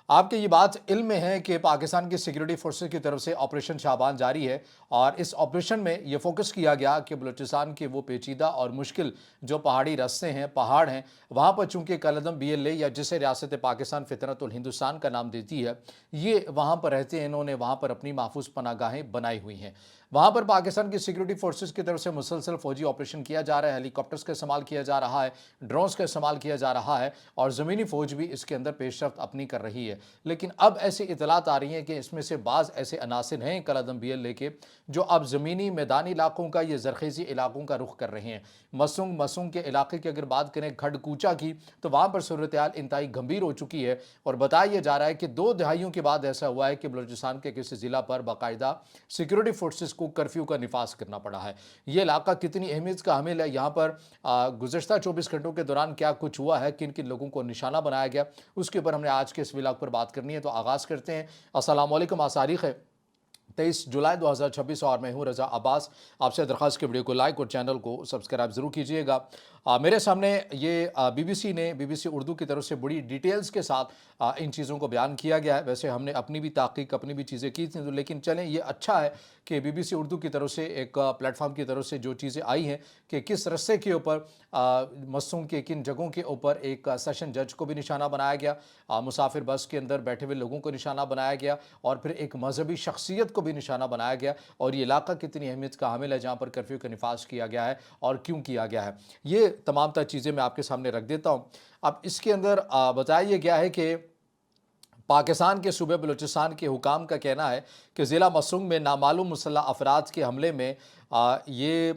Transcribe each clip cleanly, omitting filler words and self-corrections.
آپ کے یہ بات علم میں ہے کہ پاکستان کی سیکیورٹی فورسز کی طرف سے آپریشن شعبان جاری ہے اور اس آپریشن میں یہ فوکس کیا گیا کہ بلوچستان کے وہ پیچیدہ اور مشکل جو پہاڑی راستے ہیں، پہاڑ ہیں، وہاں پر چونکہ کالعدم BLA یا جسے ریاست پاکستان فطرت الہندوستان کا نام دیتی ہے، یہ وہاں پر رہتے ہیں، انہوں نے وہاں پر اپنی محفوظ پناہ گاہیں بنائی ہوئی ہیں۔ وہاں پر پاکستان کی سیکیورٹی فورسز کی طرف سے مسلسل فوجی آپریشن کیا جا رہا ہے، ہیلی کاپٹرز کا استعمال کیا جا رہا ہے، ڈرونز کا استعمال کیا جا رہا ہے اور زمینی فوج بھی اس کے اندر پیش رفت اپنی کر رہی ہے۔ لیکن اب ایسی اطلاعات آ رہی ہیں کہ اس میں سے بعض ایسے عناصر ہیں کالعدم BLA کے جو اب زمینی میدانی علاقوں کا یہ زرخیزی علاقوں کا رخ کر رہے ہیں۔ مسنگ کے علاقے کی اگر بات کریں، کھڈ کوچا کی، تو وہاں پر صورتحال انتہائی گھمبیر ہو چکی ہے اور بتایا جا رہا ہے کہ 2 دہائیوں کے بعد ایسا ہوا ہے کہ بلوچستان کے کسی ضلع پر باقاعدہ سیکیورٹی فورسز کو کرفیو کا نفاذ کرنا پڑا ہے۔ یہ علاقہ کتنی اہمیت کا حامل ہے، یہاں پر گزشتہ 24 گھنٹوں کے دوران کیا کچھ ہوا ہے، کن کن لوگوں کو نشانہ بنایا گیا، اس کے اوپر ہم نے آج کے اس ولاگ پر بات کرنی ہے۔ تو آغاز کرتے ہیں۔ السلام علیکم، آج تاریخ ہے 23 جولائی 2026 اور میں ہوں رضا عباس۔ آپ سے درخواست کہ ویڈیو کو لائک اور چینل کو سبسکرائب ضرور کیجئے گا۔ میرے سامنے یہ بی بی سی اردو کی طرف سے بڑی ڈیٹیلز کے ساتھ ان چیزوں کو بیان کیا گیا ہے۔ ویسے ہم نے اپنی بھی تحقیق، اپنی بھی چیزیں کی تھیں، لیکن چلیں یہ اچھا ہے کہ بی بی سی اردو کی طرف سے ایک پلیٹ فارم کی طرف سے جو چیزیں آئی ہیں کہ کس رستے کے اوپر مسنگ کے کن جگہوں کے اوپر ایک سیشن جج کو بھی نشانہ بنایا گیا، مسافر بس کے اندر بیٹھے ہوئے لوگوں کو نشانہ بنایا گیا اور پھر ایک مذہبی شخصیت کو بھی نشانہ بنایا گیا، اور یہ علاقہ کتنی اہمیت کا حامل ہے جہاں پر کرفیو کا نفاذ کیا گیا ہے اور کیوں کیا گیا ہے۔ یہ تمام تر چیزیں میں آپ کے سامنے رکھ دیتا ہوں۔ اب اس کے اندر بتایا گیا ہے کہ پاکستان کے صوبے بلوچستان کے حکام کا کہنا ہے کہ ضلع مسنگ میں نامعلوم مسلح افراد کے حملے میں یہ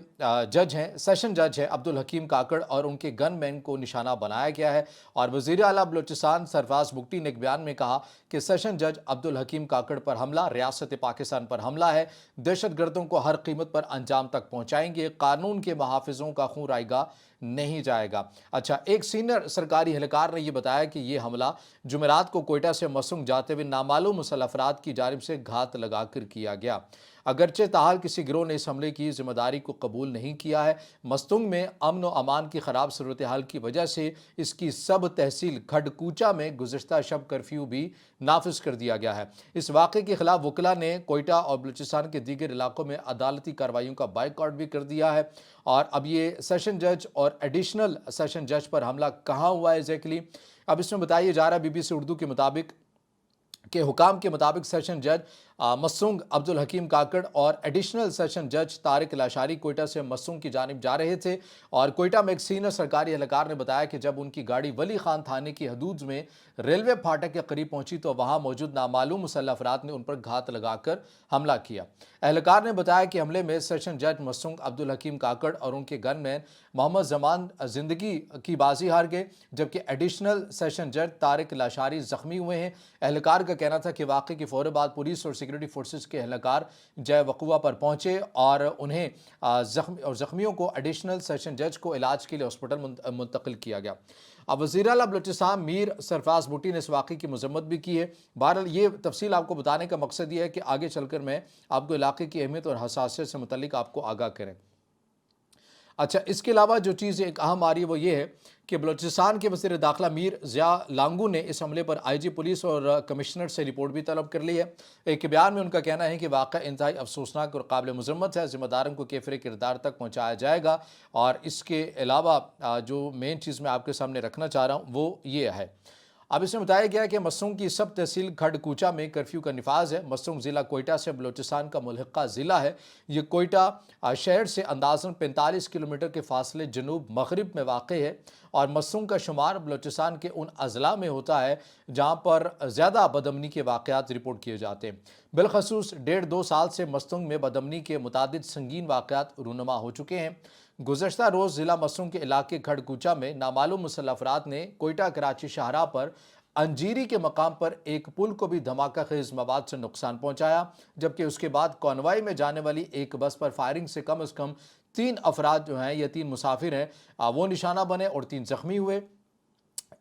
جج ہیں، سیشن جج ہیں عبدالحکیم کاکڑ اور ان کے گن مین کو نشانہ بنایا گیا ہے، اور وزیر اعلیٰ بلوچستان سرفراز بگٹی نے ایک بیان میں کہا کہ سیشن جج عبدالحکیم کاکڑ پر حملہ ریاست پاکستان پر حملہ ہے، دہشت گردوں کو ہر قیمت پر انجام تک پہنچائیں گے، قانون کے محافظوں کا خون رائے گا نہیں جائے گا۔ اچھا، ایک سینئر سرکاری اہلکار نے یہ بتایا کہ یہ حملہ جمعرات کو کوئٹہ سے مسنگ جاتے ہوئے نامعلوم مسلح افراد کی جانب سے گھات لگا کر کیا گیا، اگرچہ تاحال کسی گروہ نے اس حملے کی ذمہ داری کو قبول نہیں کیا ہے۔ مسنگ میں امن و امان کی خراب صورتحال کی وجہ سے اس کی سب تحصیل کھڈ کوچا میں گزشتہ شب کرفیو بھی نافذ کر دیا گیا ہے۔ اس واقعے کے خلاف وکلاء نے کوئٹہ اور بلوچستان کے دیگر علاقوں میں عدالتی کارروائیوں کا بائیکاٹ بھی کر دیا ہے، اور اب یہ سیشن جج اور ایڈیشنل سیشن جج پر حملہ کہاں ہوا ہے ایگزیکٹلی، اب اس میں بتایا جا رہا ہے BBC اردو کے مطابق کہ حکام کے مطابق سیشن جج مسنگ عبدالحکیم کاکڑ اور ایڈیشنل سیشن جج طارق لاشاری کوئٹہ سے مسنگ کی جانب جا رہے تھے، اور کوئٹہ میں ایک سینئر سرکاری اہلکار نے بتایا کہ جب ان کی گاڑی ولی خان تھانے کی حدود میں ریلوے پھاٹک کے قریب پہنچی تو وہاں موجود نامعلوم مسلح افراد نے ان پر گھات لگا کر حملہ کیا۔ اہلکار نے بتایا کہ حملے میں سیشن جج مسنگ عبدالحکیم کاکڑ اور ان کے گن مین محمد زمان زندگی کی بازی ہار گئے، جبکہ ایڈیشنل سیشن جج طارق لاشاری زخمی ہوئے ہیں۔ اہلکار کا کہنا تھا کہ واقعے کے فوری بعد پولیس اور سیکورٹی فورسز کے اہلکار جائے وقوع پر پہنچے اور انہیں زخمیوں کو ایڈیشنل سیشن جج کو علاج کے لیے ہاسپٹل منتقل کیا گیا۔ اب وزیر اعلیٰ بلوچستان میر سرفراز بھٹی نے اس واقعے کی مذمت بھی کی ہے۔ بہرحال یہ تفصیل آپ کو بتانے کا مقصد یہ ہے کہ آگے چل کر میں آپ کو علاقے کی اہمیت اور حساسیت سے متعلق آپ کو آگاہ کریں۔ اچھا، اس کے علاوہ جو چیز ایک اہم آ رہی ہے وہ یہ ہے کہ بلوچستان کے وزیر داخلہ میر ضیاء لانگو نے اس حملے پر IG پولیس اور کمشنر سے رپورٹ بھی طلب کر لی ہے۔ ایک بیان میں ان کا کہنا ہے کہ واقعہ انتہائی افسوسناک اور قابل مذمت ہے، ذمہ داروں کو کیفر کردار تک پہنچایا جائے گا، اور اس کے علاوہ جو مین چیز میں آپ کے سامنے رکھنا چاہ رہا ہوں وہ یہ ہے۔ اب اس میں بتایا گیا کہ مسنگ کی سب تحصیل کھڈ کوچا میں کرفیو کا نفاذ ہے۔ مسنگ ضلع کوئٹہ سے بلوچستان کا ملحقہ ضلع ہے۔ یہ کوئٹہ شہر سے اندازاً 45 کلومیٹر کے فاصلے جنوب مغرب میں واقع ہے، اور مسنگ کا شمار بلوچستان کے ان اضلاع میں ہوتا ہے جہاں پر زیادہ بدامنی کے واقعات رپورٹ کیے جاتے ہیں۔ بالخصوص 1.5-2 سال سے مسنگ میں بدامنی کے متعدد سنگین واقعات رونما ہو چکے ہیں۔ گزشتہ روز ضلع مسنگ کے علاقے کھڈ کوچا میں نامعلوم مسلح افراد نے کوئٹہ کراچی شاہراہ پر انجیری کے مقام پر ایک پل کو بھی دھماکہ خیز مواد سے نقصان پہنچایا، جبکہ اس کے بعد کانوائی میں جانے والی ایک بس پر فائرنگ سے کم از کم 3 افراد جو ہیں یا 3 مسافر ہیں وہ نشانہ بنے اور 3 زخمی ہوئے۔